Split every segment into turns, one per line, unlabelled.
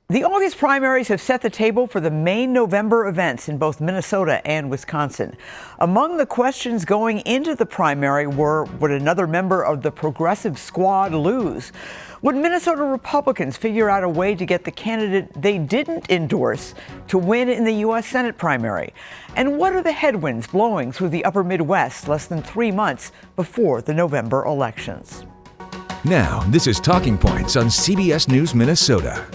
The August primaries have set the table for the main November events in both Minnesota and Wisconsin. Among the questions going into the primary were, would another member of the progressive squad lose? Would Minnesota Republicans figure out a way to get the candidate they didn't endorse to win in the U.S. Senate primary? And what are the headwinds blowing through the upper Midwest less than 3 months before the November elections?
Now, this is Talking Points on CBS News Minnesota.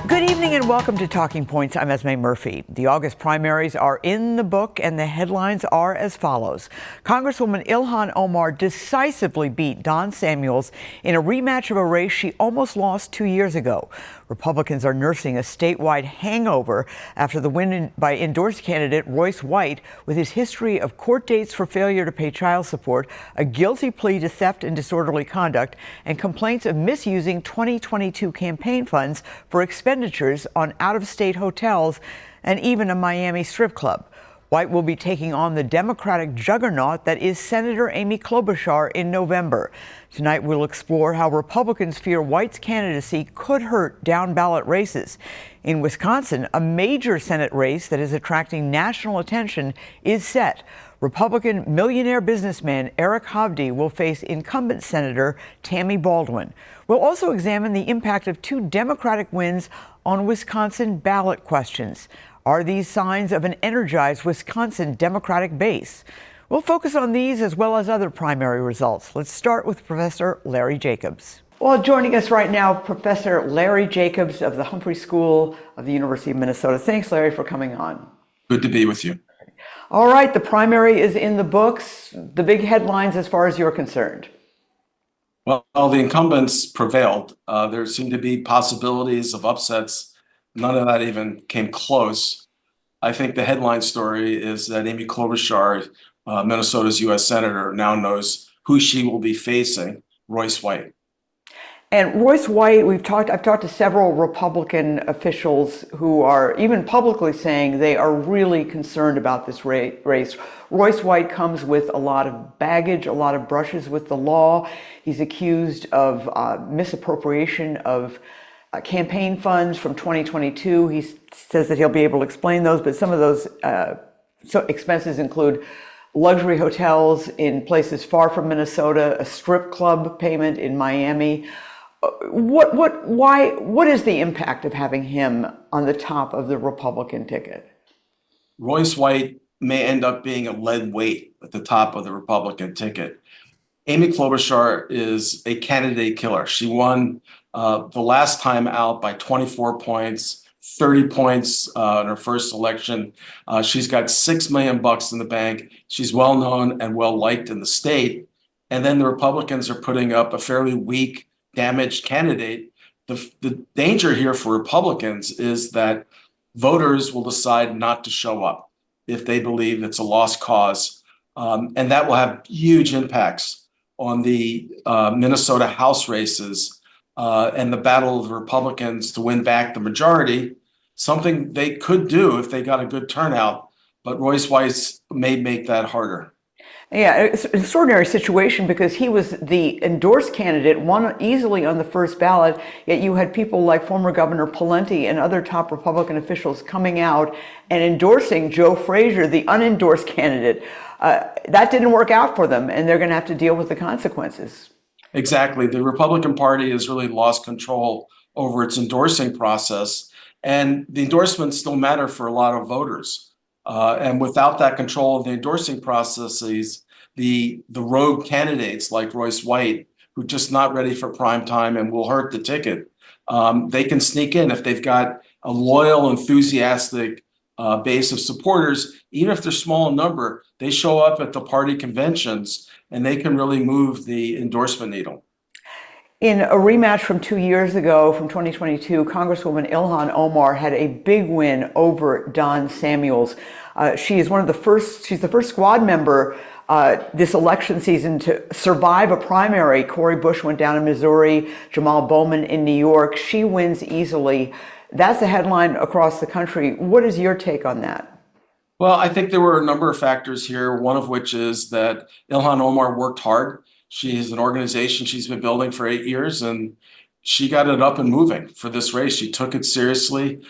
Good evening and welcome to Talking Points. I'm Esme Murphy. The August primaries are in the book and the headlines are as follows. Congresswoman Ilhan Omar decisively beat Don Samuels in a rematch of a race she almost lost 2 years ago. Republicans are nursing a statewide hangover after the win by endorsed candidate Royce White, with his history of court dates for failure to pay child support, a guilty plea to theft and disorderly conduct, and complaints of misusing 2022 campaign funds for expenditures on out-of-state hotels and even a Miami strip club. White will be taking on the Democratic juggernaut that is Senator Amy Klobuchar in November. Tonight, we'll explore how Republicans fear White's candidacy could hurt down-ballot races. In Wisconsin, a major Senate race that is attracting national attention is set. Republican millionaire businessman Eric Hovde will face incumbent Senator Tammy Baldwin. We'll also examine the impact of 2 Democratic wins on Wisconsin ballot questions. Are these signs of an energized Wisconsin Democratic base? We'll focus on these as well as other primary results. Let's start with Professor Larry Jacobs. Well, joining us right now, Professor Larry Jacobs of the Humphrey School of the University of Minnesota. Thanks, Larry, for coming on.
Good to be with you.
All right, the primary is in the books. The big headlines as far as you're concerned.
Well, the incumbents prevailed. There seemed to be possibilities of upsets. None of that even came close. I think the headline story is that Amy Klobuchar, Minnesota's U.S. Senator, now knows who she will be facing, Royce White.
And Royce White, I've talked to several Republican officials who are even publicly saying they are really concerned about this race. Royce White comes with a lot of baggage, a lot of brushes with the law. He's accused of misappropriation of campaign funds from 2022. He says that he'll be able to explain those, but some of those expenses include luxury hotels in places far from Minnesota, a strip club payment in Miami. What is the impact of having him on the top of the Republican ticket?
Royce White may end up being a lead weight at the top of the Republican ticket. Amy Klobuchar is a candidate killer. She won the last time out by 24 points, 30 points in her first election. She's got $6 million in the bank. She's well known and well liked in the state. And then the Republicans are putting up a fairly weak, damaged candidate. The danger here for Republicans is that voters will decide not to show up if they believe it's a lost cause. And that will have huge impacts on the Minnesota House races and the battle of the Republicans to win back the majority, something they could do if they got a good turnout, but Royce White may make that harder.
Yeah, it's an extraordinary situation because he was the endorsed candidate, won easily on the first ballot, yet you had people like former Governor Pawlenty and other top Republican officials coming out and endorsing Joe Frazier, the unendorsed candidate. That didn't work out for them, and they're going to have to deal with the consequences.
Exactly. The Republican Party has really lost control over its endorsing process, and the endorsements still matter for a lot of voters. And without that control of the endorsing processes, the rogue candidates like Royce White, who are just not ready for prime time and will hurt the ticket, they can sneak in if they've got a loyal, enthusiastic base of supporters. Even if they're small in number, they show up at the party conventions and they can really move the endorsement needle.
In a rematch from 2 years ago, from 2022, Congresswoman Ilhan Omar had a big win over Don Samuels. She's the first squad member this election season to survive a primary. Cori Bush went down in Missouri, Jamal Bowman in New York. She wins easily. That's a headline across the country. What is your take on that?
Well, I think there were a number of factors here, one of which is that Ilhan Omar worked hard. She has an organization she's been building for 8 years, and she got it up and moving for this race. She took it seriously.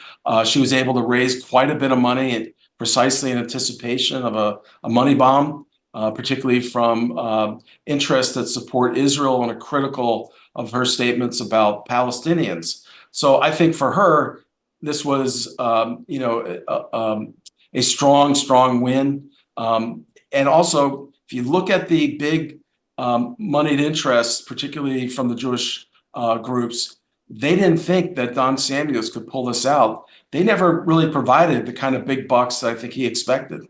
She was able to raise quite a bit of money precisely in anticipation of a money bomb, particularly from interests that support Israel and are critical of her statements about Palestinians. So I think for her, this was, a strong win. And also, if you look at the big moneyed interests, particularly from the Jewish groups, they didn't think that Don Samuels could pull this out. They never really provided the kind of big bucks that I think he expected.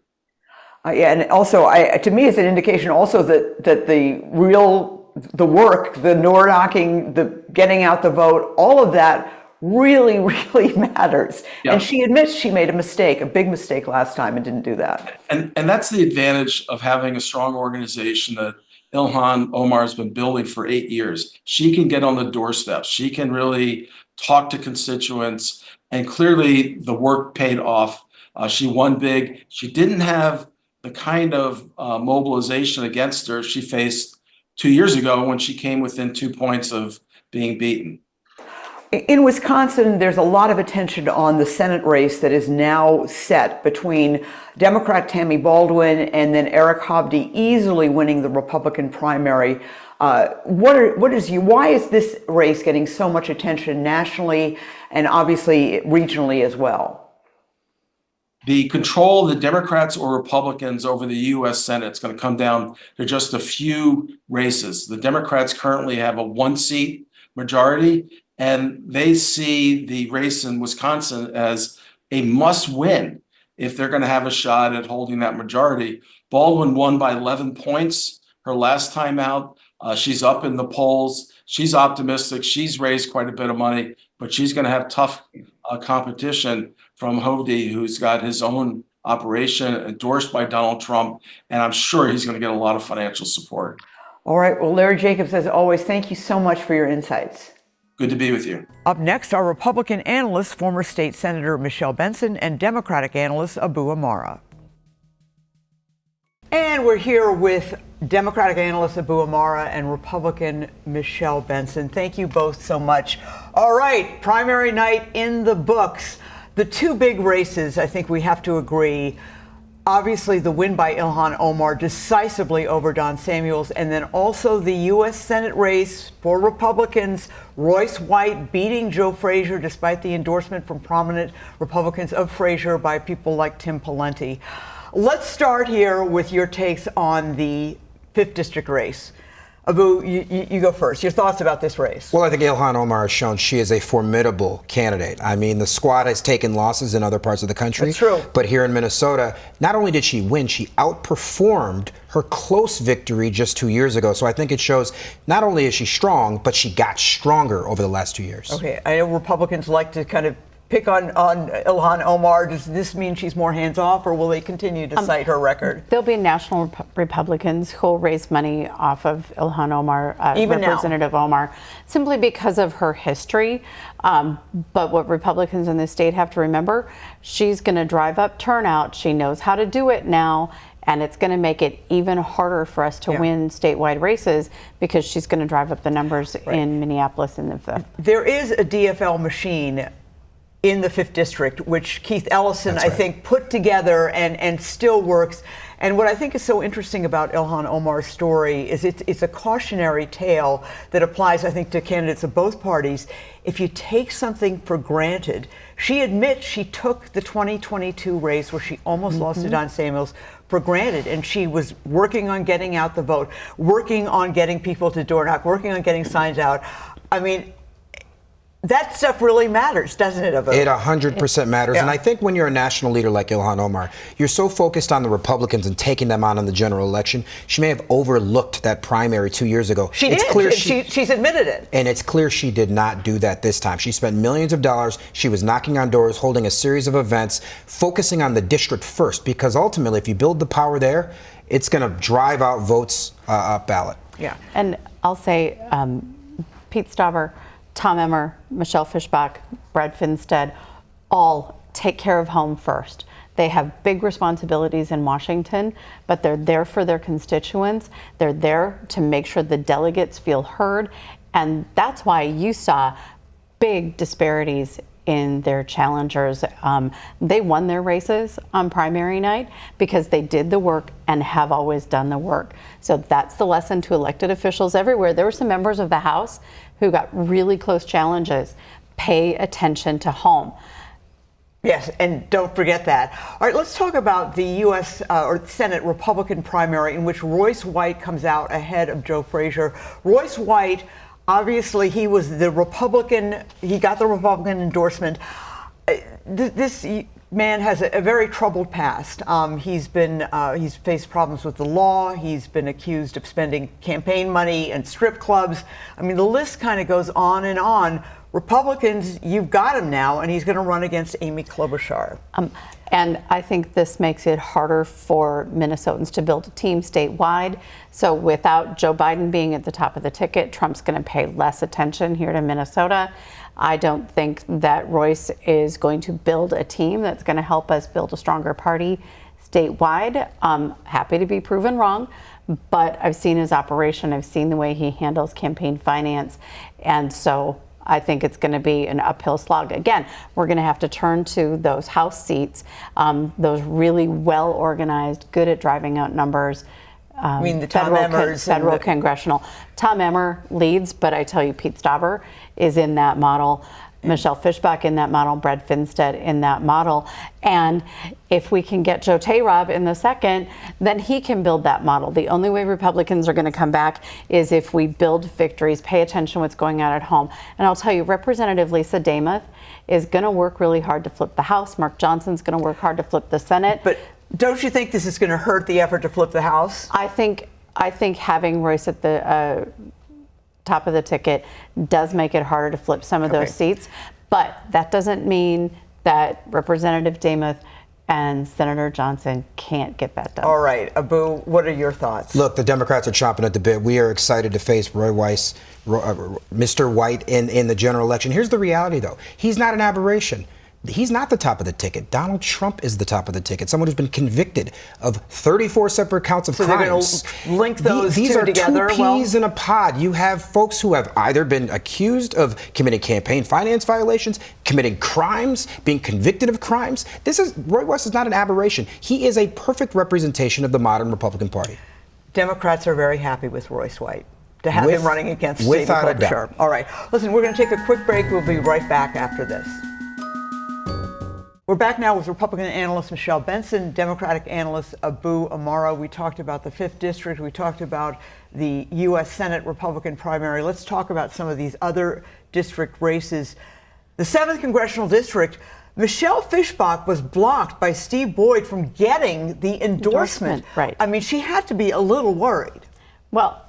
Yeah, and also, to me, it's an indication also that the work, the door knocking, the getting out the vote, all of that really, really matters.
Yeah.
And she admits she made a big mistake last time and didn't do that.
And that's the advantage of having a strong organization that Ilhan Omar has been building for 8 years. She can get on the doorstep. She can really talk to constituents, and clearly the work paid off. She won big. She didn't have the kind of mobilization against her she faced 2 years ago when she came within 2 points of being beaten.
In Wisconsin, there's a lot of attention on the Senate race that is now set between Democrat Tammy Baldwin and then Eric Hovde easily winning the Republican primary. Why is this race getting so much attention nationally and obviously regionally as well?
The control of the Democrats or Republicans over the U.S. Senate is going to come down to just a few races. The Democrats currently have a 1-seat majority, and they see the race in Wisconsin as a must-win if they're going to have a shot at holding that majority. Baldwin won by 11 points her last time out. She's up in the polls. She's optimistic. She's raised quite a bit of money, but she's going to have tough competition from Hovde, who's got his own operation endorsed by Donald Trump, and I'm sure he's going to get a lot of financial support.
All right. Well, Larry Jacobs, as always, thank you so much for your insights.
Good to be with you.
Up next, our Republican analyst, former state Senator Michelle Benson, and Democratic analyst Abou Amara. And we're here with Democratic analyst Abou Amara and Republican Michelle Benson. Thank you both so much. All right, primary night in the books. The two big races, I think we have to agree. Obviously, the win by Ilhan Omar decisively over Don Samuels, and then also the U.S. Senate race for Republicans, Royce White beating Joe Frazier despite the endorsement from prominent Republicans of Frazier by people like Tim Pawlenty. Let's start here with your takes on the 5th District race. Abou, you go first. Your thoughts about this race?
Well, I think Ilhan Omar has shown she is a formidable candidate. I mean, the squad has taken losses in other parts of the country.
That's true.
But here in Minnesota, not only did she win, she outperformed her close victory just 2 years ago. So I think it shows not only is she strong, but she got stronger over the last 2 years.
Okay, I know Republicans like to kind of pick on Ilhan Omar. Does this mean she's more hands-off, or will they continue to cite her record?
There'll be national Republicans who'll raise money off of Ilhan Omar,
Even
Representative
now.
Omar, simply because of her history. But what Republicans in the state have to remember, she's going to drive up turnout. She knows how to do it now. And it's going to make it even harder for us to win statewide races because she's going to drive up the numbers in Minneapolis in the 5th.
There is a DFL machine in the 5th District, which Keith Ellison, I think, put together and still works. And what I think is so interesting about Ilhan Omar's story is it's a cautionary tale that applies, I think, to candidates of both parties. If you take something for granted, she admits she took the 2022 race where she almost lost to Don Samuels for granted, and she was working on getting out the vote, working on getting people to door knock, working on getting signs out. I mean, that stuff really matters, doesn't it, Abou?
It 100% matters.
Yeah.
And I think when you're a national leader like Ilhan Omar, you're so focused on the Republicans and taking them on in the general election, she may have overlooked that primary 2 years ago.
She's admitted it.
And it's clear she did not do that this time. She spent millions of dollars. She was knocking on doors, holding a series of events, focusing on the district first, because ultimately, if you build the power there, it's going to drive out votes up ballot.
Yeah.
And I'll say Pete Stauber, Tom Emmer, Michelle Fischbach, Brad Finstead, all take care of home first. They have big responsibilities in Washington, but they're there for their constituents. They're there to make sure the delegates feel heard. And that's why you saw big disparities in their challengers. They won their races on primary night because they did the work and have always done the work. So that's the lesson to elected officials everywhere. There were some members of the House who got really close challenges. Pay attention to home.
Yes, and don't forget that. All right, let's talk about the U.S. Or Senate Republican primary in which Royce White comes out ahead of Joe Frazier. Royce White, obviously, he was the Republican. He got the Republican endorsement. This man has a very troubled past. He's faced problems with the law. He's been accused of spending campaign money and strip clubs. I mean, the list kind of goes on and on. Republicans, you've got him now, and he's going to run against Amy Klobuchar.
And I think this makes it harder for Minnesotans to build a team statewide. So without Joe Biden being at the top of the ticket, Trump's going to pay less attention here to Minnesota. I don't think that Royce is going to build a team that's going to help us build a stronger party statewide. I'm happy to be proven wrong, but I've seen his operation. I've seen the way he handles campaign finance. And so I think it's going to be an uphill slog. Again, we're going to have to turn to those House seats, those really well-organized, good at driving out numbers.
I mean, the Tom Emmers.
Federal congressional. Tom Emmer leads, but I tell you, Pete Stauber is in that model. Michelle Fischbach in that model, Brad Finstead in that model. And if we can get Joe Tayrob in the second, then he can build that model. The only way Republicans are going to come back is if we build victories, pay attention to what's going on at home. And I'll tell you, Representative Lisa Damuth is going to work really hard to flip the House. Mark Johnson's going to work hard to flip the Senate.
But don't you think this is going to hurt the effort to flip the House?
I think having Royce at the top of the ticket does make it harder to flip some of those seats, but that doesn't mean that Representative Damuth and Senator Johnson can't get that done.
All right, Abou, what are your thoughts?
Look, the Democrats are chomping at the bit. We are excited to face Mr. White in the general election. Here's the reality, though. He's not an aberration. He's not the top of the ticket. Donald Trump is the top of the ticket. Someone who's been convicted of 34 separate counts of crimes.
So they're going to link those
These
two
are
together?
Two peas in a pod. You have folks who have either been accused of committing campaign finance violations, committing crimes, being convicted of crimes. Roy West is not an aberration. He is a perfect representation of the modern Republican Party.
Democrats are very happy with Royce White to have him running against Amy
without a doubt.
Klobuchar. All right, listen, we're going to take a quick break. We'll be right back after this. We're back now with Republican analyst Michelle Benson, Democratic analyst Abou Amara. We talked about the 5th District. We talked about the U.S. Senate Republican primary. Let's talk about some of these other district races. The 7th Congressional District, Michelle Fischbach was blocked by Steve Boyd from getting the endorsement.
Right.
I mean, she had to be a little worried.
Well,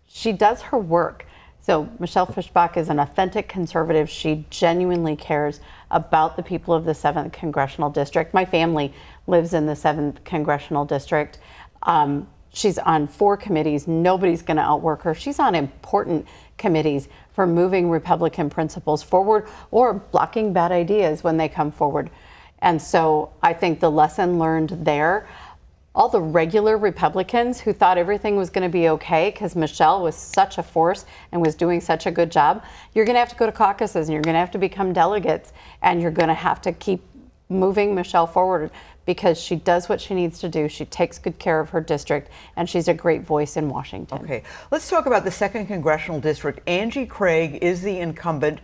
she does her work. So Michelle Fischbach is an authentic conservative. She genuinely cares about the people of the 7th Congressional District. My family lives in the 7th Congressional District. She's on 4 committees. Nobody's going to outwork her. She's on important committees for moving Republican principles forward or blocking bad ideas when they come forward. And so I think the lesson learned there, all the regular Republicans who thought everything was going to be okay because Michelle was such a force and was doing such a good job, you're going to have to go to caucuses and you're going to have to become delegates and you're going to have to keep moving Michelle forward because she does what she needs to do. She takes good care of her district and she's a great voice in Washington.
Okay, let's talk about the 2nd Congressional District. Angie Craig is the incumbent.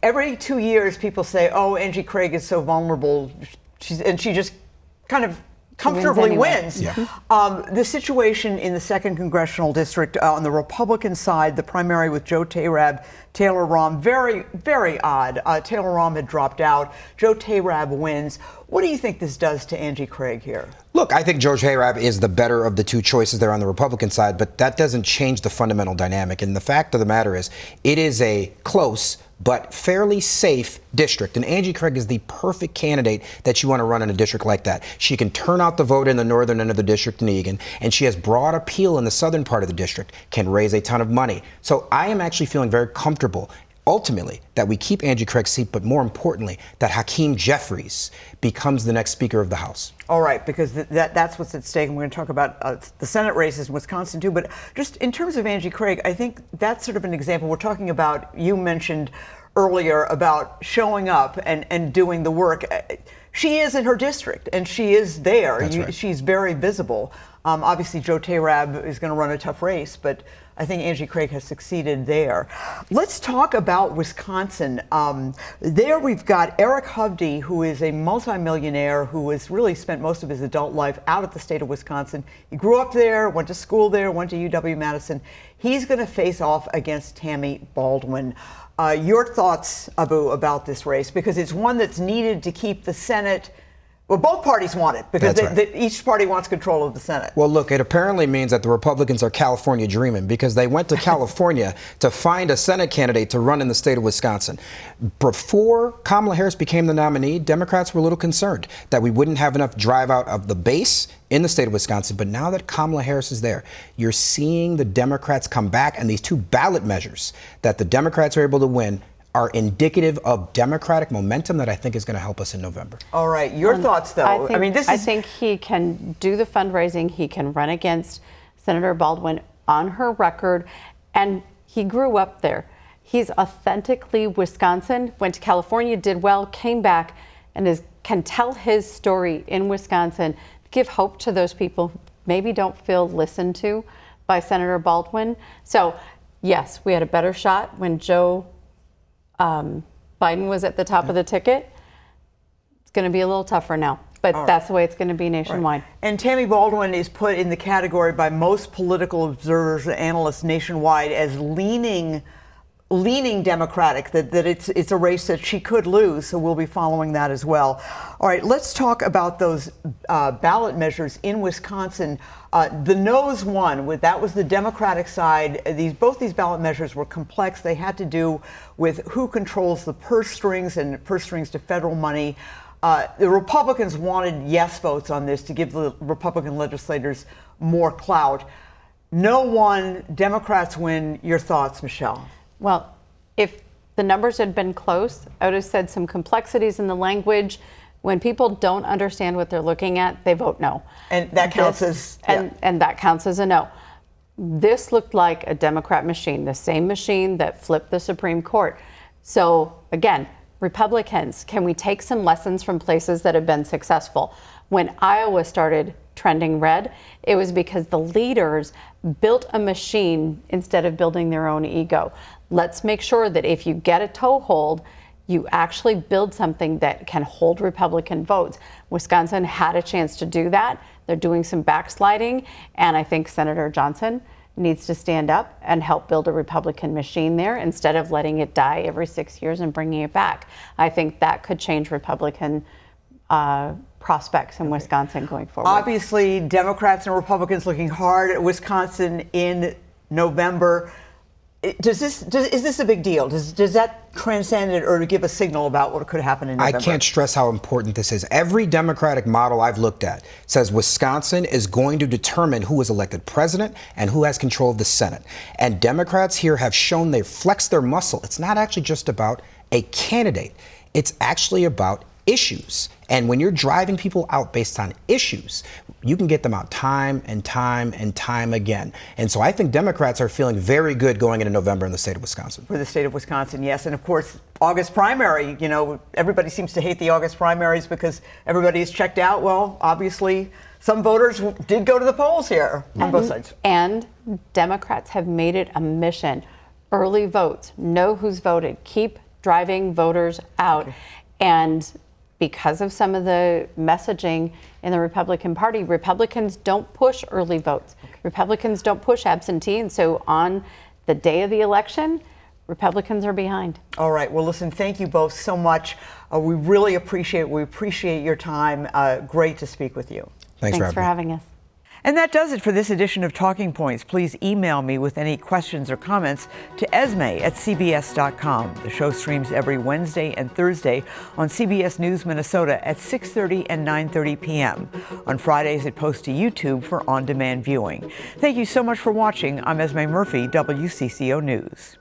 Every 2 years people say, oh, Angie Craig is so vulnerable. She just kind of comfortably wins.
Yeah.
The situation in the 2nd Congressional District on the Republican side, the primary with Joe Tayrob, Taylor Rahm, very, very odd. Taylor Rahm had dropped out. Joe Tayrob wins. What do you think this does to Angie Craig here?
Look, I think Joe Tayrob is the better of the two choices there on the Republican side, but that doesn't change the fundamental dynamic. And the fact of the matter is, it is a close but fairly safe district. And Angie Craig is the perfect candidate that you want to run in a district like that. She can turn out the vote in the northern end of the district in Eagan, and she has broad appeal in the southern part of the district, can raise a ton of money. So I am actually feeling very comfortable ultimately that we keep Angie Craig's seat, but more importantly, that Hakeem Jeffries becomes the next Speaker of the House.
All right, because that's what's at stake. And we're going to talk about the Senate races in Wisconsin, too. But just in terms of Angie Craig, I think that's sort of an example. We're talking about, you mentioned earlier about showing up and doing the work. She is in her district, and she is there.
Right.
She's very visible. Obviously, Joe Tayrab is going to run a tough race, but I think Angie Craig has succeeded there. Let's talk about Wisconsin. There we've got Eric Hovde, who is a multimillionaire who has really spent most of his adult life out of the state of Wisconsin. He grew up there, went to school there, went to UW-Madison. He's going to face off against Tammy Baldwin. Your thoughts, Abou, about this race? Because it's one that's needed to keep the Senate. Well, both parties want it because each party wants control of the Senate.
Well, look, it apparently means that the Republicans are California dreaming because they went to California to find a Senate candidate to run in the state of Wisconsin. Before Kamala Harris became the nominee, Democrats were a little concerned that we wouldn't have enough drive out of the base in the state of Wisconsin. But now that Kamala Harris is there, you're seeing the Democrats come back, and these two ballot measures that the Democrats are able to win are indicative of Democratic momentum that I think is going to help us in November.
All right. Your thoughts, though?
I think he can do the fundraising. He can run against Senator Baldwin on her record. And he grew up there. He's authentically Wisconsin, went to California, did well, came back, and can tell his story in Wisconsin, give hope to those people who maybe don't feel listened to by Senator Baldwin. So, yes, we had a better shot when Joe Biden was at the top of the ticket. It's going to be a little tougher now, but that's the way it's going to be nationwide.
Right. And Tammy Baldwin is put in the category by most political observers and analysts nationwide as leaning Democratic, that it's a race that she could lose, so we'll be following that as well. All right, let's talk about those ballot measures in Wisconsin. The no's won. That was the Democratic side. Both these ballot measures were complex. They had to do with who controls the purse strings and purse strings to federal money. The Republicans wanted yes votes on this to give the Republican legislators more clout. No won. Democrats win. Your thoughts, Michelle?
Well, if the numbers had been close, I would have said some complexities in the language. When people don't understand what they're looking at, they vote no.
And that counts
and that counts as a no. This looked like a Democrat machine, the same machine that flipped the Supreme Court. So again, Republicans, can we take some lessons from places that have been successful? When Iowa started trending red, it was because the leaders built a machine instead of building their own ego. Let's make sure that if you get a toehold, you actually build something that can hold Republican votes. Wisconsin had a chance to do that. They're doing some backsliding, and I think Senator Johnson needs to stand up and help build a Republican machine there instead of letting it die every 6 years and bringing it back. I think that could change Republican prospects in Wisconsin going forward.
Obviously, Democrats and Republicans looking hard at Wisconsin in November. Is this a big deal? Does that transcend it or give a signal about what could happen in November?
I can't stress how important this is. Every Democratic model I've looked at says Wisconsin is going to determine who is elected president and who has control of the Senate. And Democrats here have shown they've flexed their muscle. It's not actually just about a candidate. It's actually about issues. And when you're driving people out based on issues, you can get them out time and time and time again. And so I think Democrats are feeling very good going into November in the state of Wisconsin.
For the state of Wisconsin, yes. And of course, August primary, everybody seems to hate the August primaries because everybody is checked out. Well, obviously, some voters did go to the polls here on both sides.
And Democrats have made it a mission. Early votes, know who's voted, keep driving voters out. Okay. And because of some of the messaging in the Republican Party, Republicans don't push early votes. Okay. Republicans don't push absentee. And so on the day of the election, Republicans are behind.
All right. Well, listen, thank you both so much. We really appreciate it. We appreciate your time. Great to speak with you.
Thanks for
having us.
And that does it for this edition of Talking Points. Please email me with any questions or comments to esme@cbs.com. The show streams every Wednesday and Thursday on CBS News Minnesota at 6:30 and 9:30 p.m. On Fridays, it posts to YouTube for on-demand viewing. Thank you so much for watching. I'm Esme Murphy, WCCO News.